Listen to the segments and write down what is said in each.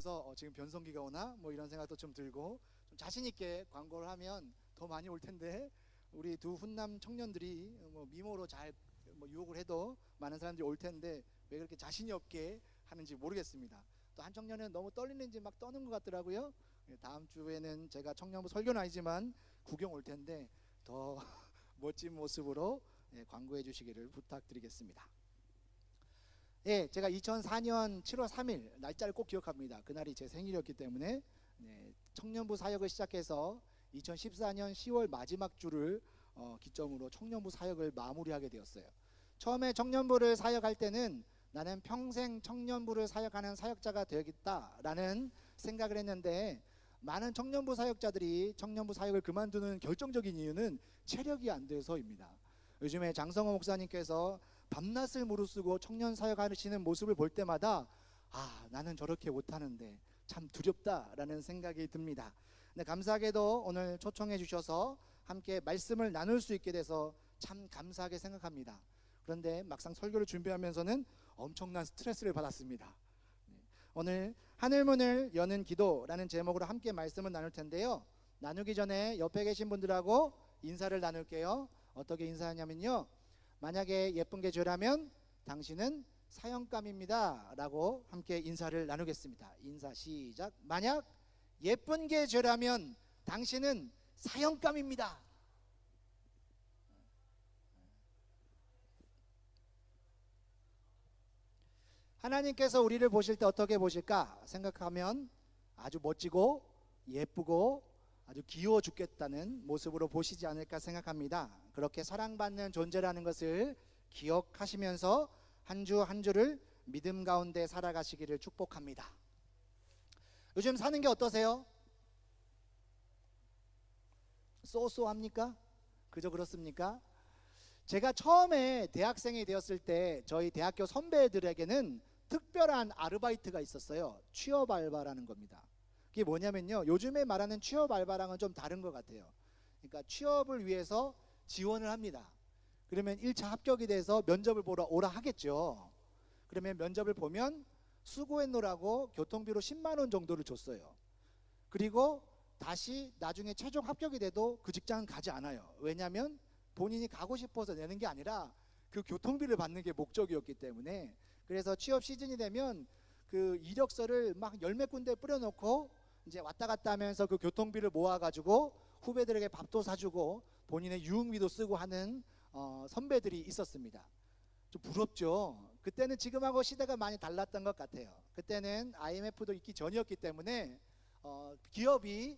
보면서 지금 변성기가 오나 뭐 이런 생각도 좀 들고, 좀 자신 있게 광고를 하면 더 많이 올 텐데 우리 두 훈남 청년들이 뭐 미모로 잘 뭐 유혹을 해도 많은 사람들이 올 텐데 왜 그렇게 자신이 없게 하는지 모르겠습니다. 또 한 청년은 너무 떨리는지 막 떠는 것 같더라고요. 다음 주에는 제가 청년부 설교는 아니지만 구경 올 텐데 더 멋진 모습으로 광고해 주시기를 부탁드리겠습니다. 예, 제가 2004년 7월 3일 날짜를 꼭 기억합니다. 그날이 제 생일이었기 때문에 청년부 사역을 시작해서 2014년 10월 마지막 주를 기점으로 청년부 사역을 마무리하게 되었어요. 처음에 청년부를 사역할 때는 나는 평생 청년부를 사역하는 사역자가 되겠다라는 생각을 했는데, 많은 청년부 사역자들이 청년부 사역을 그만두는 결정적인 이유는 체력이 안 돼서입니다. 요즘에 장성호 목사님께서 밤낮을 무릅쓰고 청년 사역하시는 모습을 볼 때마다 나는 저렇게 못하는데 참 두렵다라는 생각이 듭니다. 근데 감사하게도 오늘 초청해 주셔서 함께 말씀을 나눌 수 있게 돼서 참 감사하게 생각합니다. 그런데 막상 설교를 준비하면서는 엄청난 스트레스를 받았습니다. 오늘 하늘문을 여는 기도라는 제목으로 함께 말씀을 나눌 텐데요. 나누기 전에 옆에 계신 분들하고 인사를 나눌게요. 어떻게 인사하냐면요, 만약에 예쁜 게 죄라면 당신은 사형감입니다 라고 함께 인사를 나누겠습니다. 인사 시작. 만약 예쁜 게 죄라면 당신은 사형감입니다. 하나님께서 우리를 보실 때 어떻게 보실까 생각하면 아주 멋지고 예쁘고 아주 귀여워 죽겠다는 모습으로 보시지 않을까 생각합니다. 그렇게 사랑받는 존재라는 것을 기억하시면서 한 주 한 주를 믿음 가운데 살아가시기를 축복합니다. 요즘 사는 게 어떠세요? 쏘쏘합니까? 그저 그렇습니까? 제가 처음에 대학생이 되었을 때 저희 대학교 선배들에게는 특별한 아르바이트가 있었어요. 취업 알바라는 겁니다. 그게 뭐냐면요, 요즘에 말하는 취업 알바랑은 좀 다른 것 같아요. 그러니까 취업을 위해서 지원을 합니다. 그러면 1차 합격이 돼서 면접을 보러 오라 하겠죠. 그러면 면접을 보면 수고했노라고 교통비로 10만 원 정도를 줬어요. 그리고 다시 나중에 최종 합격이 돼도 그 직장은 가지 않아요. 왜냐하면 본인이 가고 싶어서 내는 게 아니라 그 교통비를 받는 게 목적이었기 때문에. 그래서 취업 시즌이 되면 그 이력서를 막 열몇 군데 뿌려놓고 이제 왔다 갔다 하면서 그 교통비를 모아가지고 후배들에게 밥도 사주고 본인의 유흥비도 쓰고 하는 선배들이 있었습니다. 좀 부럽죠. 그때는 지금하고 시대가 많이 달랐던 것 같아요. 그때는 IMF도 있기 전이었기 때문에 기업이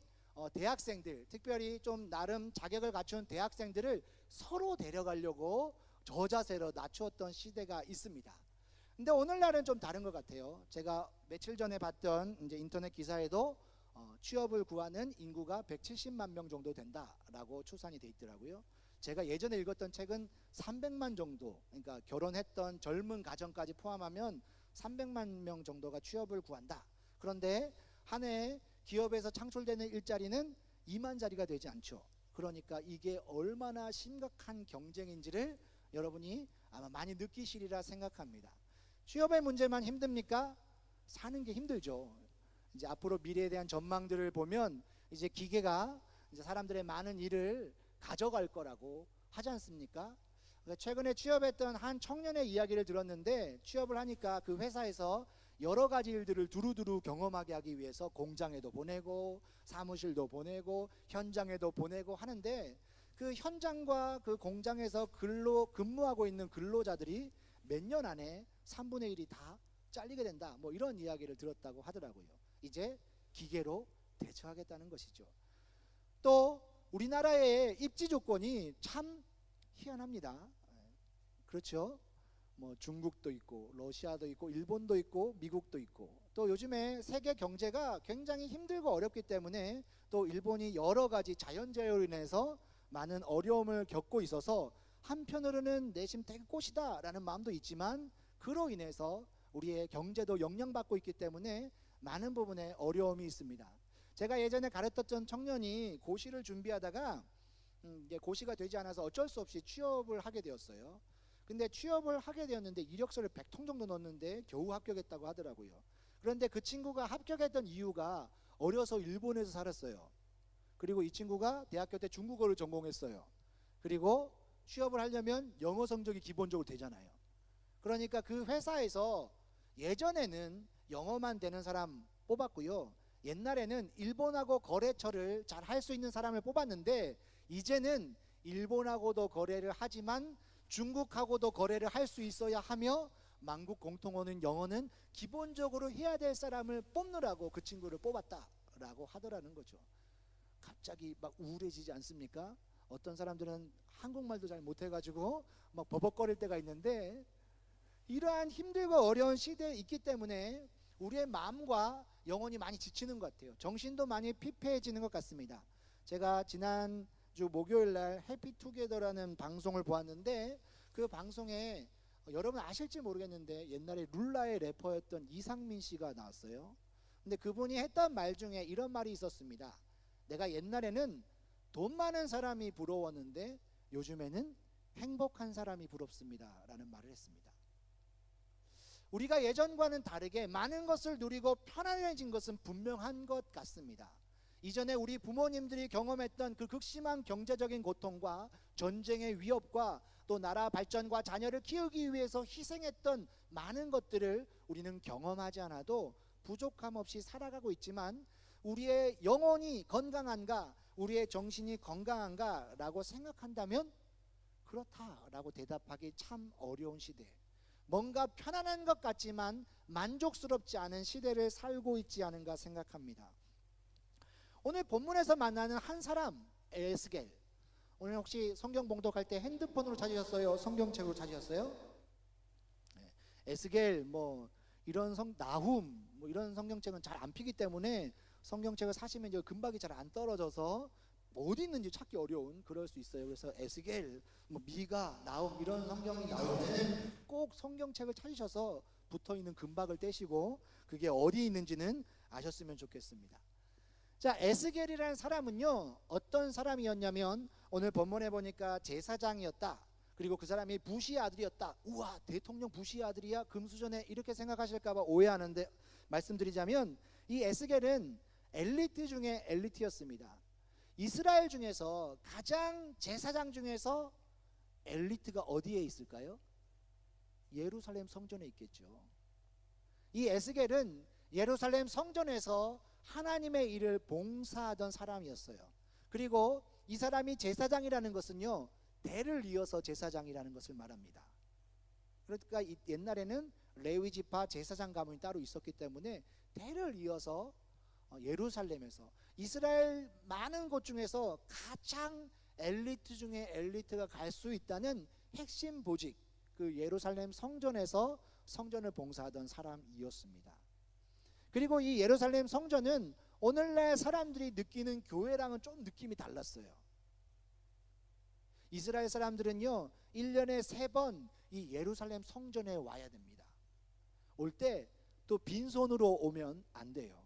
대학생들, 특별히 좀 나름 자격을 갖춘 대학생들을 서로 데려가려고 저자세로 낮추었던 시대가 있습니다. 근데 오늘날은 좀 다른 것 같아요. 제가 며칠 전에 봤던 이제 인터넷 기사에도 취업을 구하는 인구가 170만 명 정도 된다라고 추산이 돼 있더라고요. 제가 예전에 읽었던 책은 300만 정도, 그러니까 결혼했던 젊은 가정까지 포함하면 300만 명 정도가 취업을 구한다. 그런데 한 해에 기업에서 창출되는 일자리는 2만 자리가 되지 않죠. 그러니까 이게 얼마나 심각한 경쟁인지를 여러분이 아마 많이 느끼시리라 생각합니다. 취업의 문제만 힘듭니까? 사는 게 힘들죠. 이제 앞으로 미래에 대한 전망들을 보면 이제 기계가 이제 사람들의 많은 일을 가져갈 거라고 하지 않습니까? 최근에 취업했던 한 청년의 이야기를 들었는데, 취업을 하니까 그 회사에서 여러 가지 일들을 두루두루 경험하게 하기 위해서 공장에도 보내고 사무실도 보내고 현장에도 보내고 하는데, 그 현장과 그 공장에서 근무하고 있는 근로자들이 몇 년 안에 3분의 1이 다 잘리게 된다, 뭐 이런 이야기를 들었다고 하더라고요. 이제 기계로 대처하겠다는 것이죠. 또 우리나라의 입지 조건이 참 희한합니다. 그렇죠? 뭐 중국도 있고 러시아도 있고 일본도 있고 미국도 있고, 또 요즘에 세계 경제가 굉장히 힘들고 어렵기 때문에 또 일본이 여러 가지 자연재해로 인해서 많은 어려움을 겪고 있어서 한편으로는 내심 되게 꽃이다 라는 마음도 있지만, 그로 인해서 우리의 경제도 영향받고 있기 때문에 많은 부분에 어려움이 있습니다. 제가 예전에 가르쳤던 청년이 고시를 준비하다가 이게 고시가 되지 않아서 어쩔 수 없이 취업을 하게 되었어요. 근데 취업을 하게 되었는데 이력서를 100통 정도 넣었는데 겨우 합격했다고 하더라고요. 그런데 그 친구가 합격했던 이유가 어려서 일본에서 살았어요. 그리고 이 친구가 대학교 때 중국어를 전공했어요. 그리고 취업을 하려면 영어 성적이 기본적으로 되잖아요. 그러니까 그 회사에서 예전에는 영어만 되는 사람 뽑았고요. 옛날에는 일본하고 거래처를 잘 할 수 있는 사람을 뽑았는데 이제는 일본하고도 거래를 하지만 중국하고도 거래를 할 수 있어야 하며 만국 공통어는 영어는 기본적으로 해야 될 사람을 뽑느라고 그 친구를 뽑았다라고 하더라는 거죠. 갑자기 막 우울해지지 않습니까? 어떤 사람들은 한국말도 잘 못해가지고 막 버벅거릴 때가 있는데 이러한 힘들고 어려운 시대에 있기 때문에 우리의 마음과 영혼이 많이 지치는 것 같아요. 정신도 많이 피폐해지는 것 같습니다. 제가 지난주 목요일날 해피투게더라는 방송을 보았는데 그 방송에 여러분 아실지 모르겠는데 옛날에 룰라의 래퍼였던 이상민 씨가 나왔어요. 근데 그분이 했던 말 중에 이런 말이 있었습니다. 내가 옛날에는 돈 많은 사람이 부러웠는데 요즘에는 행복한 사람이 부럽습니다 라는 말을 했습니다. 우리가 예전과는 다르게 많은 것을 누리고 편안해진 것은 분명한 것 같습니다. 이전에 우리 부모님들이 경험했던 그 극심한 경제적인 고통과 전쟁의 위협과 또 나라 발전과 자녀를 키우기 위해서 희생했던 많은 것들을 우리는 경험하지 않아도 부족함 없이 살아가고 있지만 우리의 영혼이 건강한가, 우리의 정신이 건강한가 라고 생각한다면 그렇다라고 대답하기 참 어려운 시대, 뭔가 편안한 것 같지만 만족스럽지 않은 시대를 살고 있지 않은가 생각합니다. 오늘 본문에서 만나는 한 사람, 에스겔. 오늘 혹시 성경 봉독할 때 핸드폰으로 찾으셨어요? 성경책으로 찾으셨어요? 에스겔 뭐 이런 나훔 뭐 이런 성경책은 잘 안 피기 때문에 성경책을 사시면 이제 금박이 잘 안 떨어져서 어디 있는지 찾기 어려운 그럴 수 있어요. 그래서 에스겔, 뭐 미가, 나훔 이런 성경이 나올 때는 꼭 성경책을 찾으셔서 붙어있는 금박을 떼시고 그게 어디 있는지는 아셨으면 좋겠습니다. 자, 에스겔이라는 사람은요 어떤 사람이었냐면 오늘 본문에 보니까 제사장이었다. 그리고 그 사람이 부시의 아들이었다. 우와, 대통령 부시의 아들이야? 금수저네? 이렇게 생각하실까 봐 오해하는데 말씀드리자면 이 에스겔은 엘리트 중에 엘리트였습니다. 이스라엘 중에서 가장 제사장 중에서 엘리트가 어디에 있을까요? 예루살렘 성전에 있겠죠. 이 에스겔은 예루살렘 성전에서 하나님의 일을 봉사하던 사람이었어요. 그리고 이 사람이 제사장이라는 것은요 대를 이어서 제사장이라는 것을 말합니다. 그러니까 옛날에는 레위지파 제사장 가문이 따로 있었기 때문에 대를 이어서 예루살렘에서 이스라엘 많은 곳 중에서 가장 엘리트 중에 엘리트가 갈 수 있다는 핵심 보직, 그 예루살렘 성전에서 성전을 봉사하던 사람이었습니다. 그리고 이 예루살렘 성전은 오늘날 사람들이 느끼는 교회랑은 좀 느낌이 달랐어요. 이스라엘 사람들은요 1년에 3번 이 예루살렘 성전에 와야 됩니다. 올 때 또 빈손으로 오면 안 돼요.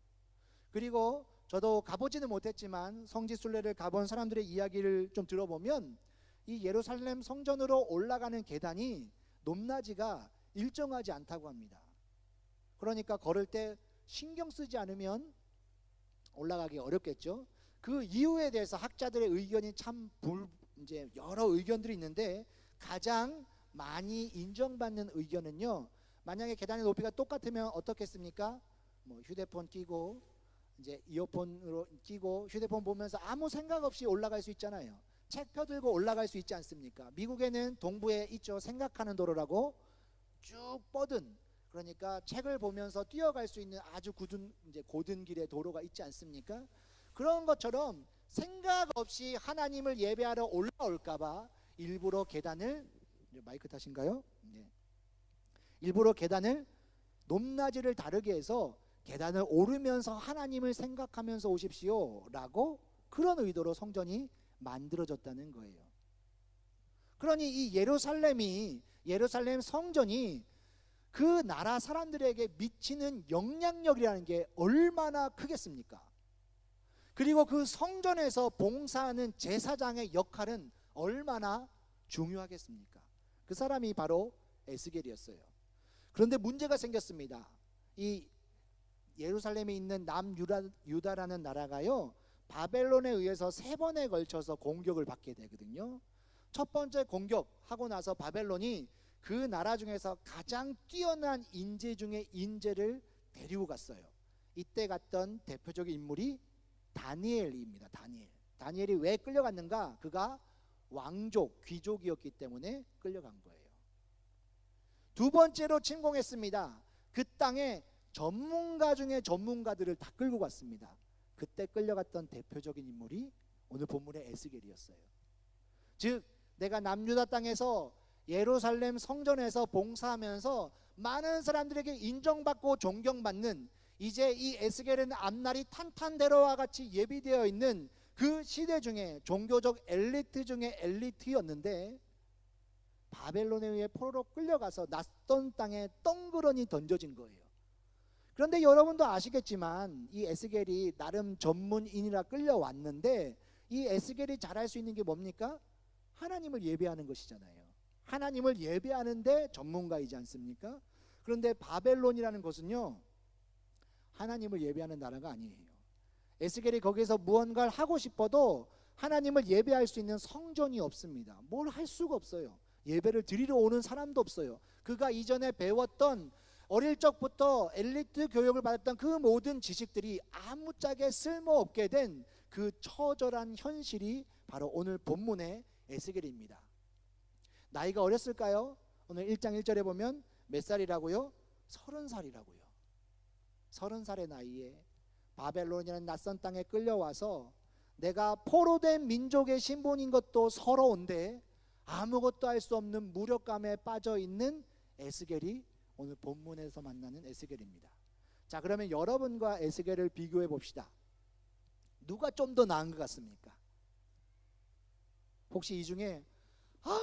그리고 저도 가보지는 못했지만 성지순례를 가본 사람들의 이야기를 좀 들어보면 이 예루살렘 성전으로 올라가는 계단이 높낮이가 일정하지 않다고 합니다. 그러니까 걸을 때 신경 쓰지 않으면 올라가기 어렵겠죠. 그 이유에 대해서 학자들의 의견이 참 이제 여러 의견들이 있는데 가장 많이 인정받는 의견은요, 만약에 계단의 높이가 똑같으면 어떻겠습니까? 뭐 휴대폰 끼고 이제 이어폰으로 끼고 휴대폰 보면서 아무 생각 없이 올라갈 수 있잖아요. 책 펴들고 올라갈 수 있지 않습니까? 미국에는 동부에 있죠. 생각하는 도로라고 쭉 뻗은, 그러니까 책을 보면서 뛰어갈 수 있는 아주 이제 고든 길의 도로가 있지 않습니까? 그런 것처럼 생각 없이 하나님을 예배하러 올라올까봐 일부러 계단을, 마이크 탓인가요? 네. 일부러 계단을 높낮이를 다르게 해서 계단을 오르면서 하나님을 생각하면서 오십시오 라고 그런 의도로 성전이 만들어졌다는 거예요. 그러니 이 예루살렘 성전이 그 나라 사람들에게 미치는 영향력이라는 게 얼마나 크겠습니까? 그리고 그 성전에서 봉사하는 제사장의 역할은 얼마나 중요하겠습니까? 그 사람이 바로 에스겔이었어요. 그런데 문제가 생겼습니다. 이 예루살렘에 있는 남유다라는 나라가요, 바벨론에 의해서 3번에 걸쳐서 공격을 받게 되거든요. 첫 번째 공격하고 나서 바벨론이 그 나라 중에서 가장 뛰어난 인재 중에 인재를 데리고 갔어요. 이때 갔던 대표적인 인물이 다니엘입니다. 다니엘이 왜 끌려갔는가? 그가 왕족, 귀족이었기 때문에 끌려간 거예요. 두 번째로 침공했습니다. 그 땅에 전문가 중에 전문가들을 다 끌고 갔습니다. 그때 끌려갔던 대표적인 인물이 오늘 본문의 에스겔이었어요. 즉 내가 남유다 땅에서 예루살렘 성전에서 봉사하면서 많은 사람들에게 인정받고 존경받는, 이제 이 에스겔은 앞날이 탄탄대로와 같이 예비되어 있는 그 시대 중에 종교적 엘리트 중에 엘리트였는데 바벨론에 의해 포로로 끌려가서 낯선 땅에 덩그러니 던져진 거예요. 그런데 여러분도 아시겠지만 이 에스겔이 나름 전문인이라 끌려왔는데 이 에스겔이 잘할 수 있는 게 뭡니까? 하나님을 예배하는 것이잖아요. 하나님을 예배하는데 전문가이지 않습니까? 그런데 바벨론이라는 것은요, 하나님을 예배하는 나라가 아니에요. 에스겔이 거기서 무언가를 하고 싶어도 하나님을 예배할 수 있는 성전이 없습니다. 뭘 할 수가 없어요. 예배를 드리러 오는 사람도 없어요. 그가 이전에 배웠던, 어릴 적부터 엘리트 교육을 받았던 그 모든 지식들이 아무짝에 쓸모없게 된 그 처절한 현실이 바로 오늘 본문의 에스겔입니다. 나이가 어렸을까요? 오늘 1장 1절에 보면 몇 살이라고요? 30살이라고요. 30살의 나이에 바벨론이라는 낯선 땅에 끌려와서 내가 포로된 민족의 신분인 것도 서러운데 아무것도 할 수 없는 무력감에 빠져 있는 에스겔이 오늘 본문에서 만나는 에스겔입니다. 자, 그러면 여러분과 에스겔을 비교해 봅시다. 누가 좀 더 나은 것 같습니까? 혹시 이 중에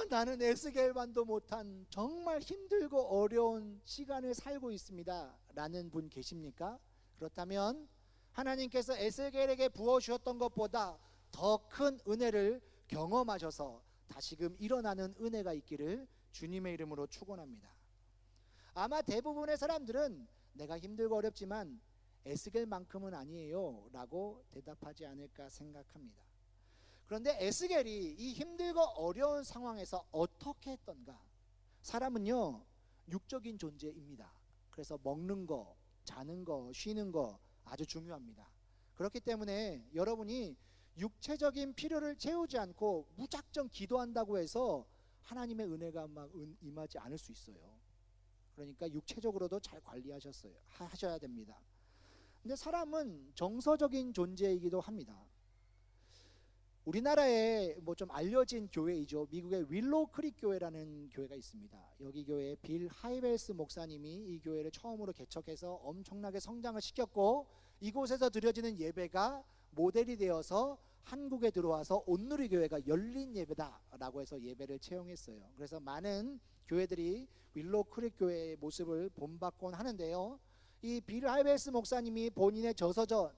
나는 에스겔만도 못한 정말 힘들고 어려운 시간을 살고 있습니다 라는 분 계십니까? 그렇다면 하나님께서 에스겔에게 부어주셨던 것보다 더 큰 은혜를 경험하셔서 다시금 일어나는 은혜가 있기를 주님의 이름으로 축원합니다. 아마 대부분의 사람들은 내가 힘들고 어렵지만 에스겔만큼은 아니에요 라고 대답하지 않을까 생각합니다. 그런데 에스겔이 이 힘들고 어려운 상황에서 어떻게 했던가? 사람은요, 육적인 존재입니다. 그래서 먹는 거, 자는 거, 쉬는 거 아주 중요합니다. 그렇기 때문에 여러분이 육체적인 필요를 채우지 않고 무작정 기도한다고 해서 하나님의 은혜가 막 임하지 않을 수 있어요. 그러니까 육체적으로도 잘 하셔야 됩니다. 근데 사람은 정서적인 존재이기도 합니다. 우리나라에 뭐 좀 알려진 교회이죠. 미국의 윌로우 크릭 교회라는 교회가 있습니다. 여기 교회에 빌 하이벨스 목사님이 이 교회를 처음으로 개척해서 엄청나게 성장을 시켰고, 이곳에서 드려지는 예배가 모델이 되어서 한국에 들어와서 온누리 교회가 열린 예배다라고 해서 예배를 채용했어요. 그래서 많은 교회들이 윌로우 크릭 교회의 모습을 본받곤 하는데요. 이 빌 하이벨스 목사님이 본인의 저서에서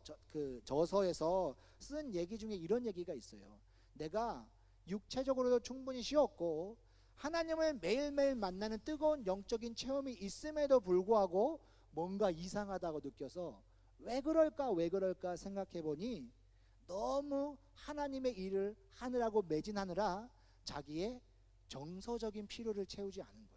쓴 얘기 중에 이런 얘기가 있어요. 내가 육체적으로도 충분히 쉬었고 하나님을 매일매일 만나는 뜨거운 영적인 체험이 있음에도 불구하고 뭔가 이상하다고 느껴서 왜 그럴까 생각해 보니 너무 하나님의 일을 하느라고 매진하느라 자기의 정서적인 필요를 채우지 않은 거예요.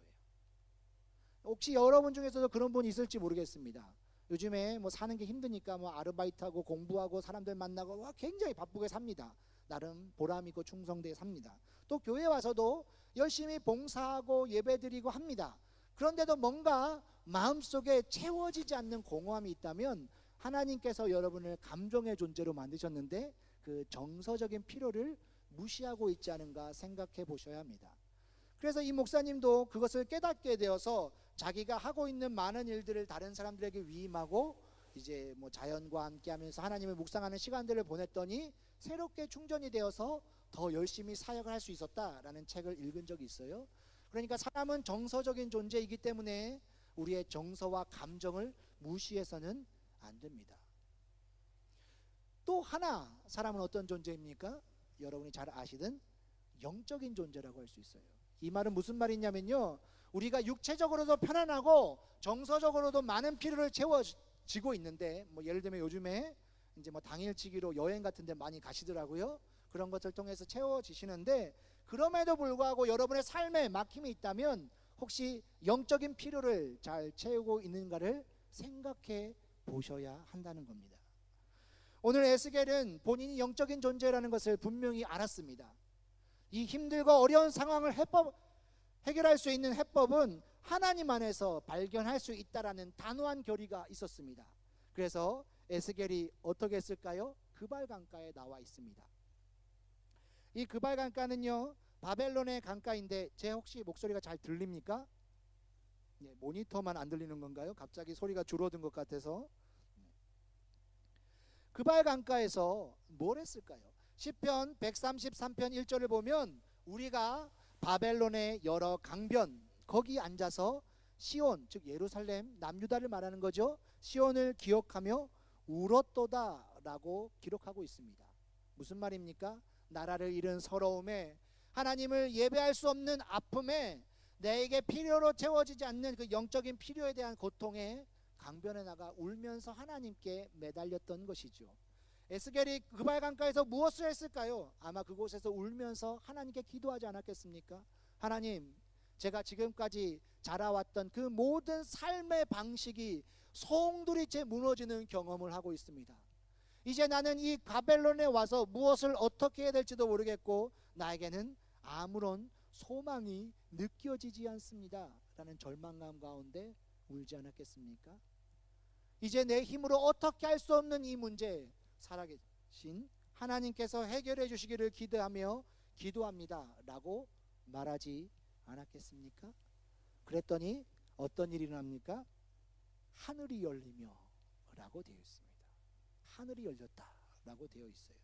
혹시 여러분 중에서도 그런 분이 있을지 모르겠습니다. 요즘에 뭐 사는 게 힘드니까 뭐 아르바이트하고 공부하고 사람들 만나고 굉장히 바쁘게 삽니다. 나름 보람있고 충성되게 삽니다. 또 교회 와서도 열심히 봉사하고 예배드리고 합니다. 그런데도 뭔가 마음속에 채워지지 않는 공허함이 있다면 하나님께서 여러분을 감정의 존재로 만드셨는데 그 정서적인 필요를 무시하고 있지 않은가 생각해 보셔야 합니다. 그래서 이 목사님도 그것을 깨닫게 되어서 자기가 하고 있는 많은 일들을 다른 사람들에게 위임하고 이제 뭐 자연과 함께하면서 하나님을 묵상하는 시간들을 보냈더니 새롭게 충전이 되어서 더 열심히 사역을 할 수 있었다라는 책을 읽은 적이 있어요. 그러니까 사람은 정서적인 존재이기 때문에 우리의 정서와 감정을 무시해서는 안 됩니다. 또 하나 사람은 어떤 존재입니까? 여러분이 잘 아시는 영적인 존재라고 할 수 있어요. 이 말은 무슨 말이냐면요, 우리가 육체적으로도 편안하고 정서적으로도 많은 필요를 채워지고 있는데, 뭐 예를 들면 요즘에 이제 뭐 당일치기로 여행 같은 데 많이 가시더라고요. 그런 것을 통해서 채워지시는데, 그럼에도 불구하고 여러분의 삶에 막힘이 있다면 혹시 영적인 필요를 잘 채우고 있는가를 생각해 보셔야 한다는 겁니다. 오늘 에스겔은 본인이 영적인 존재라는 것을 분명히 알았습니다. 이 힘들고 어려운 상황을 해결할 수 있는 해법은 하나님 안에서 발견할 수 있다라는 단호한 결의가 있었습니다. 그래서 에스겔이 어떻게 했을까요? 그발 강가에 나와 있습니다. 이 그발 강가는요, 바벨론의 강가인데, 제 혹시 목소리가 잘 들립니까? 네, 모니터만 안 들리는 건가요? 갑자기 소리가 줄어든 것 같아서. 그발 강가에서 뭘 했을까요? 시편 133편 1절을 보면 우리가 바벨론의 여러 강변 거기 앉아서 시온, 즉 예루살렘 남유다를 말하는 거죠. 시온을 기억하며 울었도다 라고 기록하고 있습니다. 무슨 말입니까? 나라를 잃은 서러움에, 하나님을 예배할 수 없는 아픔에, 내게 필요로 채워지지 않는 그 영적인 필요에 대한 고통에 강변에 나가 울면서 하나님께 매달렸던 것이죠. 에스겔이 그발 강가에서 무엇을 했을까요? 아마 그곳에서 울면서 하나님께 기도하지 않았겠습니까? 하나님, 제가 지금까지 자라왔던 그 모든 삶의 방식이 송두리째 무너지는 경험을 하고 있습니다. 이제 나는 이 바벨론에 와서 무엇을 어떻게 해야 될지도 모르겠고 나에게는 아무런 소망이 느껴지지 않습니다 라는 절망감 가운데 울지 않았겠습니까? 이제 내 힘으로 어떻게 할 수 없는 이 문제, 살아계신 하나님께서 해결해 주시기를 기대하며 기도합니다 라고 말하지 않았겠습니까? 그랬더니 어떤 일이 일어납니까? 하늘이 열리며 라고 되어 있습니다. 하늘이 열렸다 라고 되어 있어요.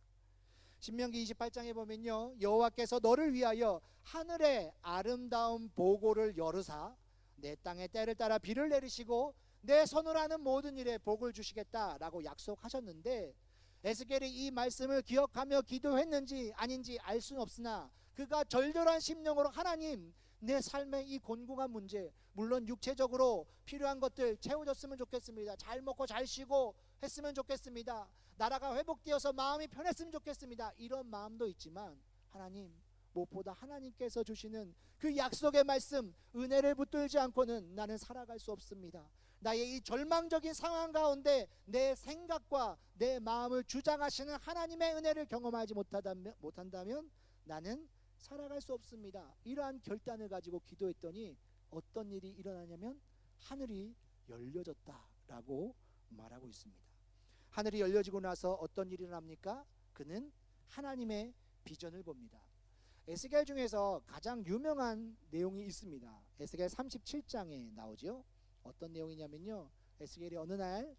신명기 28장에 보면요, 여호와께서 너를 위하여 하늘의 아름다운 보고를 열으사 내 땅에 때를 따라 비를 내리시고 내 손으로 하는 모든 일에 복을 주시겠다라고 약속하셨는데, 에스겔이 이 말씀을 기억하며 기도했는지 아닌지 알 수는 없으나 그가 절절한 심령으로 하나님, 내 삶의 이 곤궁한 문제, 물론 육체적으로 필요한 것들 채워졌으면 좋겠습니다. 잘 먹고 잘 쉬고 했으면 좋겠습니다. 나라가 회복되어서 마음이 편했으면 좋겠습니다. 이런 마음도 있지만 하나님, 무엇보다 하나님께서 주시는 그 약속의 말씀, 은혜를 붙들지 않고는 나는 살아갈 수 없습니다. 나의 이 절망적인 상황 가운데 내 생각과 내 마음을 주장하시는 하나님의 은혜를 경험하지 못한다면 나는 살아갈 수 없습니다. 이러한 결단을 가지고 기도했더니 어떤 일이 일어나냐면 하늘이 열려졌다라고 말하고 있습니다. 하늘이 열려지고 나서 어떤 일이 일어납니까? 그는 하나님의 비전을 봅니다. 에스겔 중에서 가장 유명한 내용이 있습니다. 에스겔 37장에 나오죠. 어떤 내용이냐면요, 에스겔이 어느 날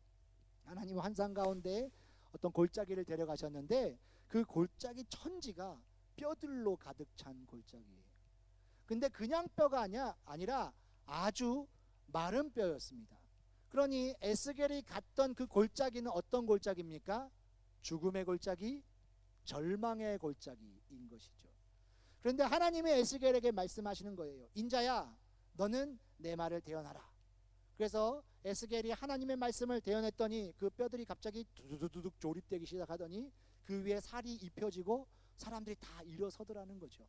하나님 환상 가운데 어떤 골짜기를 데려가셨는데 그 골짜기 천지가 뼈들로 가득 찬 골짜기예요. 근데 그냥 뼈가 아니라 아주 마른 뼈였습니다. 그러니 에스겔이 갔던 그 골짜기는 어떤 골짜기입니까? 죽음의 골짜기, 절망의 골짜기인 것이죠. 그런데 하나님이 에스겔에게 말씀하시는 거예요. 인자야, 너는 내 말을 대언하라. 그래서 에스겔이 하나님의 말씀을 대언했더니 그 뼈들이 갑자기 두두두둑 조립되기 시작하더니 그 위에 살이 입혀지고 사람들이 다 일어서더라는 거죠.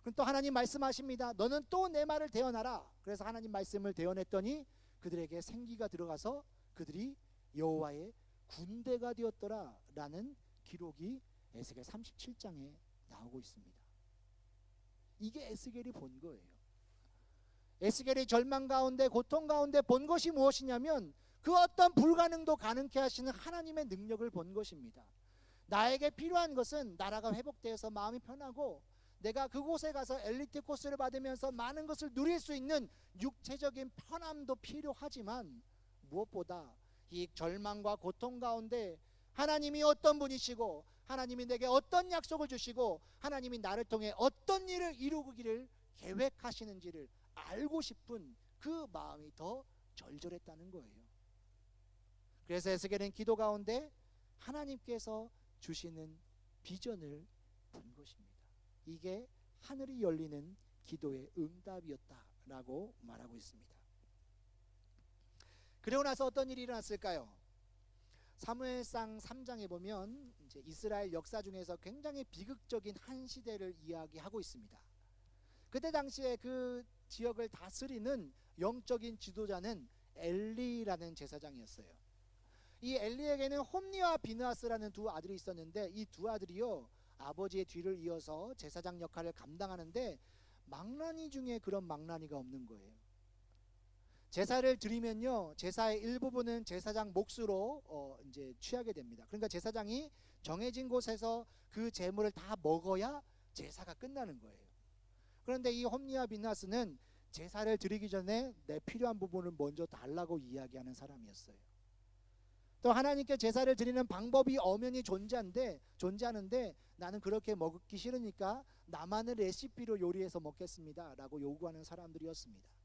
그럼 또 하나님 말씀하십니다. 너는 또 내 말을 대언하라. 그래서 하나님 말씀을 대언했더니 그들에게 생기가 들어가서 그들이 여호와의 군대가 되었더라 라는 기록이 에스겔 37장에 나오고 있습니다. 이게 에스겔이 본 거예요. 에스겔이 절망 가운데 고통 가운데 본 것이 무엇이냐면 그 어떤 불가능도 가능케 하시는 하나님의 능력을 본 것입니다. 나에게 필요한 것은 나라가 회복되어서 마음이 편하고 내가 그곳에 가서 엘리트 코스를 받으면서 많은 것을 누릴 수 있는 육체적인 편함도 필요하지만 무엇보다 이 절망과 고통 가운데 하나님이 어떤 분이시고 하나님이 내게 어떤 약속을 주시고 하나님이 나를 통해 어떤 일을 이루기를 계획하시는지를 알고 싶은 그 마음이 더 절절했다는 거예요. 그래서 에스겔은 기도 가운데 하나님께서 주시는 비전을 본 것입니다. 이게 하늘이 열리는 기도의 응답이었다라고 말하고 있습니다. 그리고 나서 어떤 일이 일어났을까요? 사무엘상 3장에 보면 이제 이스라엘 역사 중에서 굉장히 비극적인 한 시대를 이야기하고 있습니다. 그때 당시에 그 지역을 다스리는 영적인 지도자는 엘리라는 제사장이었어요. 이 엘리에게는 홈니와 비느하스라는 두 아들이 있었는데 이 두 아들이요 아버지의 뒤를 이어서 제사장 역할을 감당하는데 망나니 중에 그런 망나니가 없는 거예요. 제사를 드리면요 제사의 일부분은 제사장 몫으로 이제 취하게 됩니다. 그러니까 제사장이 정해진 곳에서 그 제물을 다 먹어야 제사가 끝나는 거예요. 그런데 이 홈니와 비느하스는 제사를 드리기 전에 내 필요한 부분을 먼저 달라고 이야기하는 사람이었어요. 또 하나님께 제사를 드리는 방법이 엄연히 존재하는데 나는 그렇게 먹기 싫으니까 나만의 레시피로 요리해서 먹겠습니다 라고 요구하는 사람들이었습니다.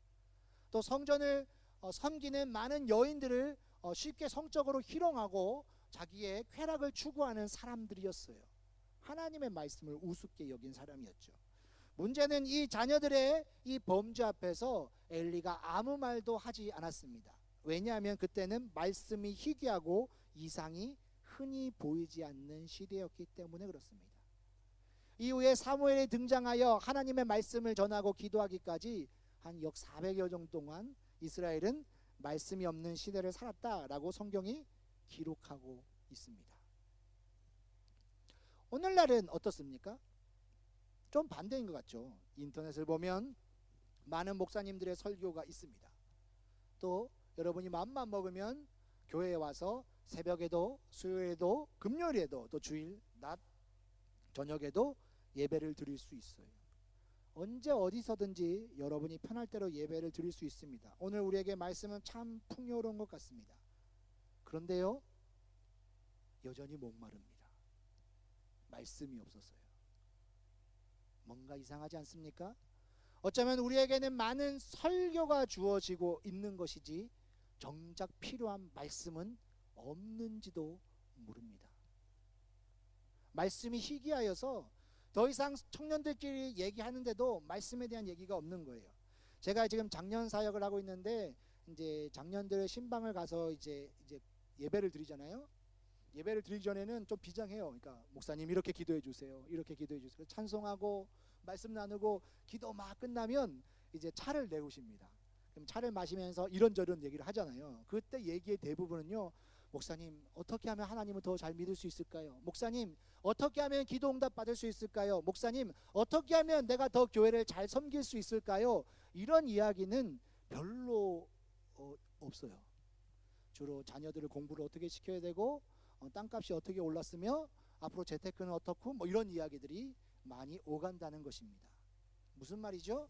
또 성전을 섬기는 많은 여인들을 쉽게 성적으로 희롱하고 자기의 쾌락을 추구하는 사람들이었어요. 하나님의 말씀을 우습게 여긴 사람이었죠. 문제는 이 자녀들의 이 범죄 앞에서 엘리가 아무 말도 하지 않았습니다. 왜냐하면 그때는 말씀이 희귀하고 이상이 흔히 보이지 않는 시대였기 때문에 그렇습니다. 이후에 사무엘이 등장하여 하나님의 말씀을 전하고 기도하기까지 한 약 400여 년 동안 이스라엘은 말씀이 없는 시대를 살았다라고 성경이 기록하고 있습니다. 오늘날은 어떻습니까? 좀 반대인 것 같죠. 인터넷을 보면 많은 목사님들의 설교가 있습니다. 또 여러분이 마음만 먹으면 교회에 와서 새벽에도 수요일에도 금요일에도 또 주일 낮 저녁에도 예배를 드릴 수 있어요. 언제 어디서든지 여러분이 편할 대로 예배를 드릴 수 있습니다. 오늘 우리에게 말씀은 참 풍요로운 것 같습니다. 그런데요 여전히 목마릅니다. 말씀이 없어서요. 뭔가 이상하지 않습니까? 어쩌면 우리에게는 많은 설교가 주어지고 있는 것이지 정작 필요한 말씀은 없는지도 모릅니다. 말씀이 희귀하여서 더 이상 청년들끼리 얘기하는데도 말씀에 대한 얘기가 없는 거예요. 제가 지금 장년 사역을 하고 있는데 이제 장년들 신방을 가서 이제 예배를 드리잖아요. 예배를 드리기 전에는 좀 비장해요. 그러니까 목사님 이렇게 기도해 주세요. 이렇게 기도해 주세요. 찬송하고 말씀 나누고 기도 막 끝나면 이제 차를 내우십니다. 그럼 차를 마시면서 이런저런 얘기를 하잖아요. 그때 얘기의 대부분은요. 목사님 어떻게 하면 하나님을 더 잘 믿을 수 있을까요? 목사님 어떻게 하면 기도 응답 받을 수 있을까요? 목사님 어떻게 하면 내가 더 교회를 잘 섬길 수 있을까요? 이런 이야기는 별로 없어요. 주로 자녀들을 공부를 어떻게 시켜야 되고 땅값이 어떻게 올랐으며 앞으로 재테크는 어떻고 뭐 이런 이야기들이 많이 오간다는 것입니다. 무슨 말이죠?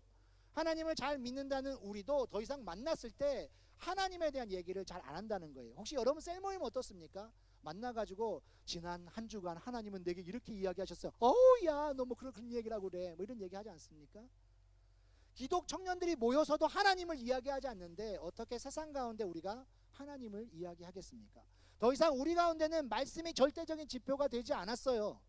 하나님을 잘 믿는다는 우리도 더 이상 만났을 때 하나님에 대한 얘기를 잘 안 한다는 거예요. 혹시 여러분 셀모임 어떻습니까? 만나가지고 지난 한 주간 하나님은 내게 이렇게 이야기하셨어요. 어우야 너 뭐 그런 얘기를 하고 그래 뭐 이런 얘기 하지 않습니까? 기독 청년들이 모여서도 하나님을 이야기하지 않는데 어떻게 세상 가운데 우리가 하나님을 이야기하겠습니까? 더 이상 우리 가운데는 말씀이 절대적인 지표가 되지 않았어요.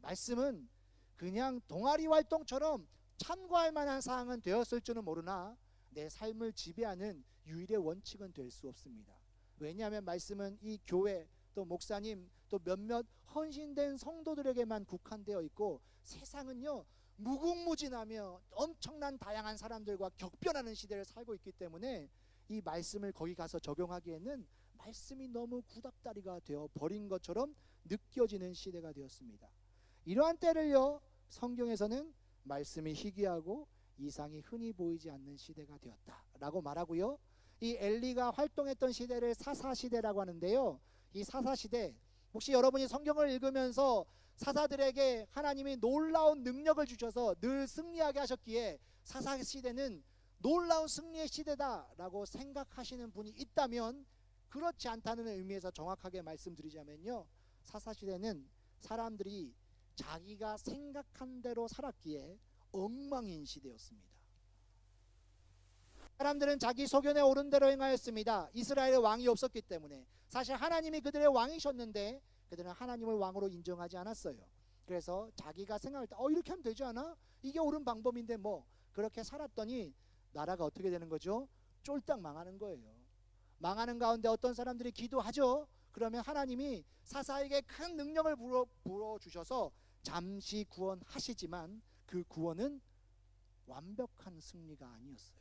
말씀은 그냥 동아리 활동처럼 참고할 만한 사항은 되었을 줄은 모르나 내 삶을 지배하는 유일의 원칙은 될 수 없습니다. 왜냐하면 말씀은 이 교회 또 목사님 또 몇몇 헌신된 성도들에게만 국한되어 있고 세상은요 무궁무진하며 엄청난 다양한 사람들과 격변하는 시대를 살고 있기 때문에 이 말씀을 거기 가서 적용하기에는 말씀이 너무 구닥다리가 되어 버린 것처럼 느껴지는 시대가 되었습니다. 이러한 때를요 성경에서는 말씀이 희귀하고 이상이 흔히 보이지 않는 시대가 되었다라고 말하고요. 이 엘리가 활동했던 시대를 사사시대라고 하는데요. 이 사사시대 혹시 여러분이 성경을 읽으면서 사사들에게 하나님이 놀라운 능력을 주셔서 늘 승리하게 하셨기에 사사시대는 놀라운 승리의 시대다라고 생각하시는 분이 있다면 그렇지 않다는 의미에서 정확하게 말씀드리자면요. 사사시대는 사람들이 자기가 생각한 대로 살았기에 엉망인 시대였습니다. 사람들은 자기 소견에 옳은 대로 행하였습니다. 이스라엘의 왕이 없었기 때문에 사실 하나님이 그들의 왕이셨는데 그들은 하나님을 왕으로 인정하지 않았어요. 그래서 자기가 생각할 때 이렇게 하면 되지 않아? 이게 옳은 방법인데 뭐 그렇게 살았더니 나라가 어떻게 되는 거죠? 쫄딱 망하는 거예요. 망하는 가운데 어떤 사람들이 기도하죠. 그러면 하나님이 사사에게 큰 능력을 부어주셔서 잠시 구원하시지만 그 구원은 완벽한 승리가 아니었어요.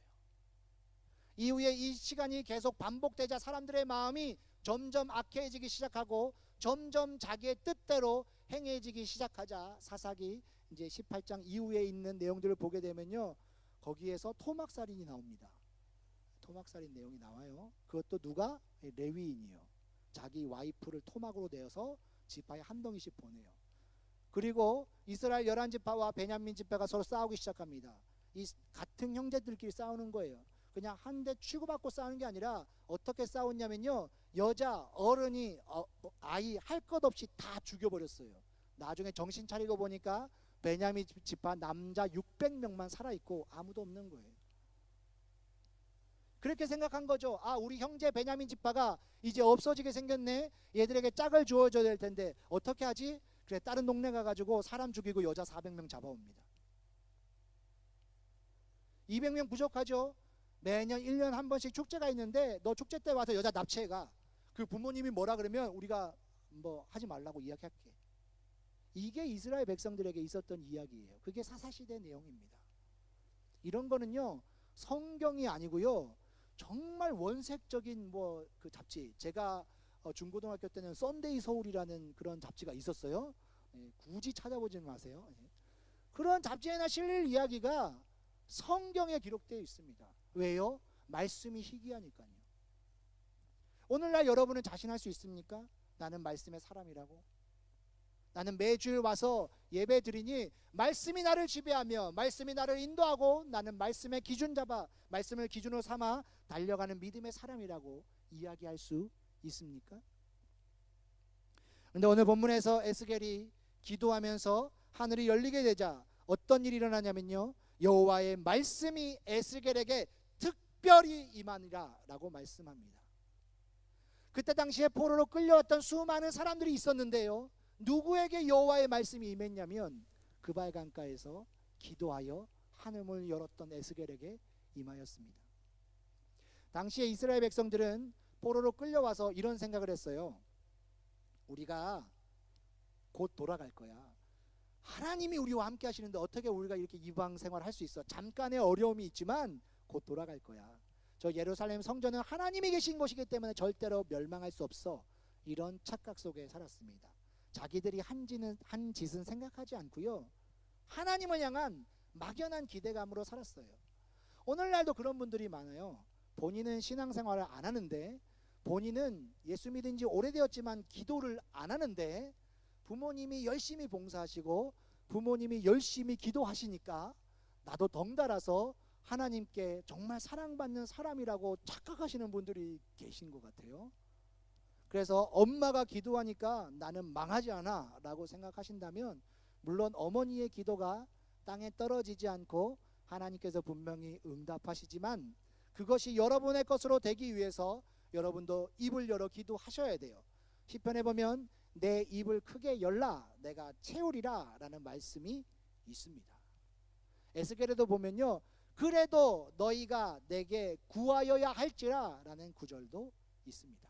이후에 이 시간이 계속 반복되자 사람들의 마음이 점점 악해지기 시작하고 점점 자기의 뜻대로 행해지기 시작하자 사사기 이제 18장 이후에 있는 내용들을 보게 되면요, 거기에서 토막살인이 나옵니다. 토막살인 내용이 나와요. 그것도 누가? 레위인이요. 자기 와이프를 토막으로 내어서 지파에 한 덩이씩 보내요. 그리고 이스라엘 11지파와 베냐민 지파가 서로 싸우기 시작합니다. 이 같은 형제들끼리 싸우는 거예요. 그냥 한 대 치고받고 싸우는 게 아니라 어떻게 싸웠냐면요, 여자, 어른이 아이 할 것 없이 다 죽여버렸어요. 나중에 정신 차리고 보니까 베냐민 지파 남자 600명만 살아있고 아무도 없는 거예요. 그렇게 생각한 거죠. 아, 우리 형제 베냐민 지파가 이제 없어지게 생겼네. 얘들에게 짝을 주어줘야 될 텐데 어떻게 하지? 그래, 다른 동네 가가지고 사람 죽이고 여자 400명 잡아옵니다. 200명 부족하죠. 매년 1년 한 번씩 축제가 있는데 너 축제 때 와서 여자 납치해가. 그 부모님이 뭐라 그러면 우리가 뭐 하지 말라고 이야기할게. 이게 이스라엘 백성들에게 있었던 이야기예요. 그게 사사시대 내용입니다. 이런 거는요, 성경이 아니고요, 정말 원색적인 뭐 그 잡지, 제가 중고등학교 때는 썬데이 서울이라는 그런 잡지가 있었어요. 굳이 찾아보지 마세요. 그런 잡지에나 실릴 이야기가 성경에 기록되어 있습니다. 왜요? 말씀이 희귀하니까요. 오늘날 여러분은 자신할 수 있습니까? 나는 말씀의 사람이라고. 나는 매주일 와서 예배 드리니 말씀이 나를 지배하며 말씀이 나를 인도하고 나는 말씀의 기준 잡아 말씀을 기준으로 삼아 달려가는 믿음의 사람이라고 이야기할 수 있습니까? 그런데 오늘 본문에서 에스겔이 기도하면서 하늘이 열리게 되자 어떤 일이 일어나냐면요, 여호와의 말씀이 에스겔에게 특별히 임하니라 라고 말씀합니다. 그때 당시에 포로로 끌려왔던 수많은 사람들이 있었는데요, 누구에게 여호와의 말씀이 임했냐면 그발 강가에서 기도하여 하늘문을 열었던 에스겔에게 임하였습니다. 당시에 이스라엘 백성들은 포로로 끌려와서 이런 생각을 했어요. 우리가 곧 돌아갈 거야. 하나님이 우리와 함께 하시는데 어떻게 우리가 이렇게 이방 생활을 할 수 있어? 잠깐의 어려움이 있지만 곧 돌아갈 거야. 저 예루살렘 성전은 하나님이 계신 곳이기 때문에 절대로 멸망할 수 없어. 이런 착각 속에 살았습니다. 자기들이 한 짓은 생각하지 않고요, 하나님을 향한 막연한 기대감으로 살았어요. 오늘날도 그런 분들이 많아요. 본인은 신앙생활을 안 하는데, 본인은 예수 믿은 지 오래되었지만 기도를 안 하는데, 부모님이 열심히 봉사하시고 부모님이 열심히 기도하시니까 나도 덩달아서 하나님께 정말 사랑받는 사람이라고 착각하시는 분들이 계신 것 같아요. 그래서 엄마가 기도하니까 나는 망하지 않아 라고 생각하신다면, 물론 어머니의 기도가 땅에 떨어지지 않고 하나님께서 분명히 응답하시지만 그것이 여러분의 것으로 되기 위해서 여러분도 입을 열어 기도하셔야 돼요. 시편에 보면 내 입을 크게 열라 내가 채우리라 라는 말씀이 있습니다. 에스겔에도 보면요, 그래도 너희가 내게 구하여야 할지라 라는 구절도 있습니다.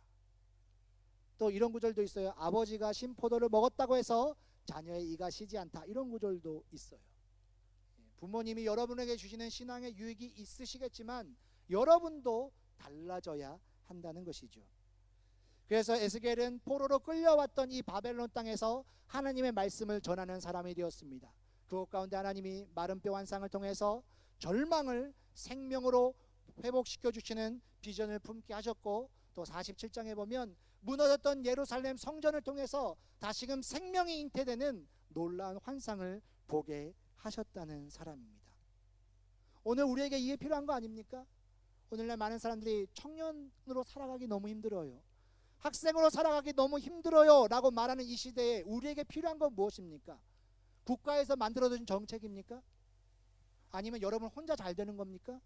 또 이런 구절도 있어요. 아버지가 신포도를 먹었다고 해서 자녀의 이가 쉬지 않다, 이런 구절도 있어요. 부모님이 여러분에게 주시는 신앙의 유익이 있으시겠지만 여러분도 달라져야 한다는 것이죠. 그래서 에스겔은 포로로 끌려왔던 이 바벨론 땅에서 하나님의 말씀을 전하는 사람이 되었습니다. 그것 가운데 하나님이 마른 뼈 환상을 통해서 절망을 생명으로 회복시켜 주시는 비전을 품게 하셨고, 또 47장에 보면 무너졌던 예루살렘 성전을 통해서 다시금 생명이 잉태되는 놀라운 환상을 보게 하셨다는 사람입니다. 오늘 우리에게 이게 필요한 거 아닙니까? 오늘날 많은 사람들이 청년으로 살아가기 너무 힘들어요, 학생으로 살아가기 너무 힘들어요 라고 말하는 이 시대에 우리에게 필요한 건 무엇입니까? 국가에서 만들어진 정책입니까? 아니면 여러분 혼자 잘 되는 겁니까?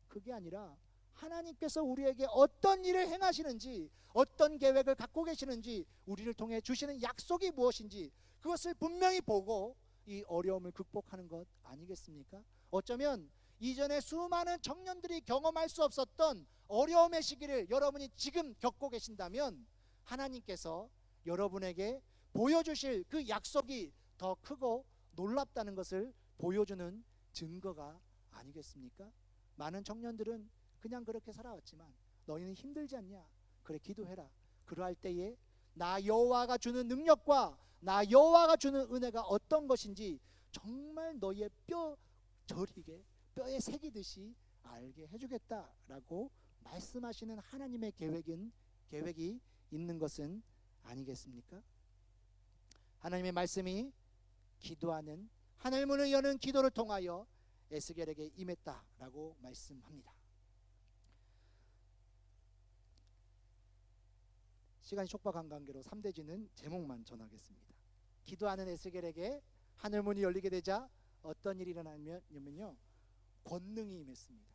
그게 아니라 하나님께서 우리에게 어떤 일을 행하시는지, 어떤 계획을 갖고 계시는지, 우리를 통해 주시는 약속이 무엇인지 그것을 분명히 보고 이 어려움을 극복하는 것 아니겠습니까? 어쩌면 이전에 수많은 청년들이 경험할 수 없었던 어려움의 시기를 여러분이 지금 겪고 계신다면 하나님께서 여러분에게 보여주실 그 약속이 더 크고 놀랍다는 것을 보여주는 증거가 아니겠습니까? 많은 청년들은 그냥 그렇게 살아왔지만 너희는 힘들지 않냐? 그래, 기도해라. 그러할 때에 나 여호와가 주는 능력과 나 여호와가 주는 은혜가 어떤 것인지 정말 너희의 뼈 저리게 뼈에 새기듯이 알게 해주겠다라고 말씀하시는 하나님의 계획이 있는 것은 아니겠습니까? 하나님의 말씀이 기도하는 하늘 문을 여는 기도를 통하여 에스겔에게 임했다라고 말씀합니다. 시간이 촉박한 관계로 3대지는 제목만 전하겠습니다. 기도하는 에스겔에게 하늘 문이 열리게 되자 어떤 일이 일어나냐면요, 권능이 임했습니다.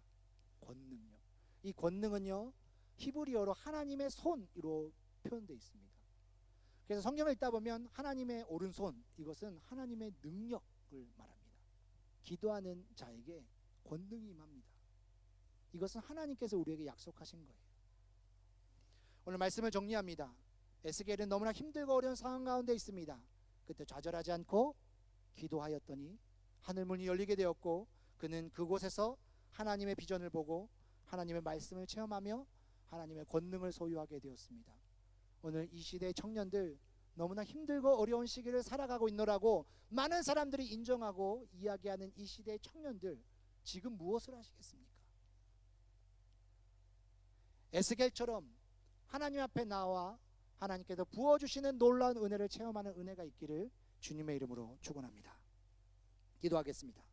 권능요. 이 권능은요, 히브리어로 하나님의 손으로 표현되어 있습니다. 그래서 성경을 읽다 보면 하나님의 오른손, 이것은 하나님의 능력을 말합니다. 기도하는 자에게 권능이 임합니다. 이것은 하나님께서 우리에게 약속하신 거예요. 오늘 말씀을 정리합니다. 에스겔은 너무나 힘들고 어려운 상황 가운데 있습니다. 그때 좌절하지 않고 기도하였더니 하늘문이 열리게 되었고 그는 그곳에서 하나님의 비전을 보고 하나님의 말씀을 체험하며 하나님의 권능을 소유하게 되었습니다. 오늘 이 시대의 청년들 너무나 힘들고 어려운 시기를 살아가고 있노라고 많은 사람들이 인정하고 이야기하는 이 시대의 청년들, 지금 무엇을 하시겠습니까? 에스겔처럼 하나님 앞에 나와 하나님께서 부어주시는 놀라운 은혜를 체험하는 은혜가 있기를 주님의 이름으로 축원합니다. 기도하겠습니다.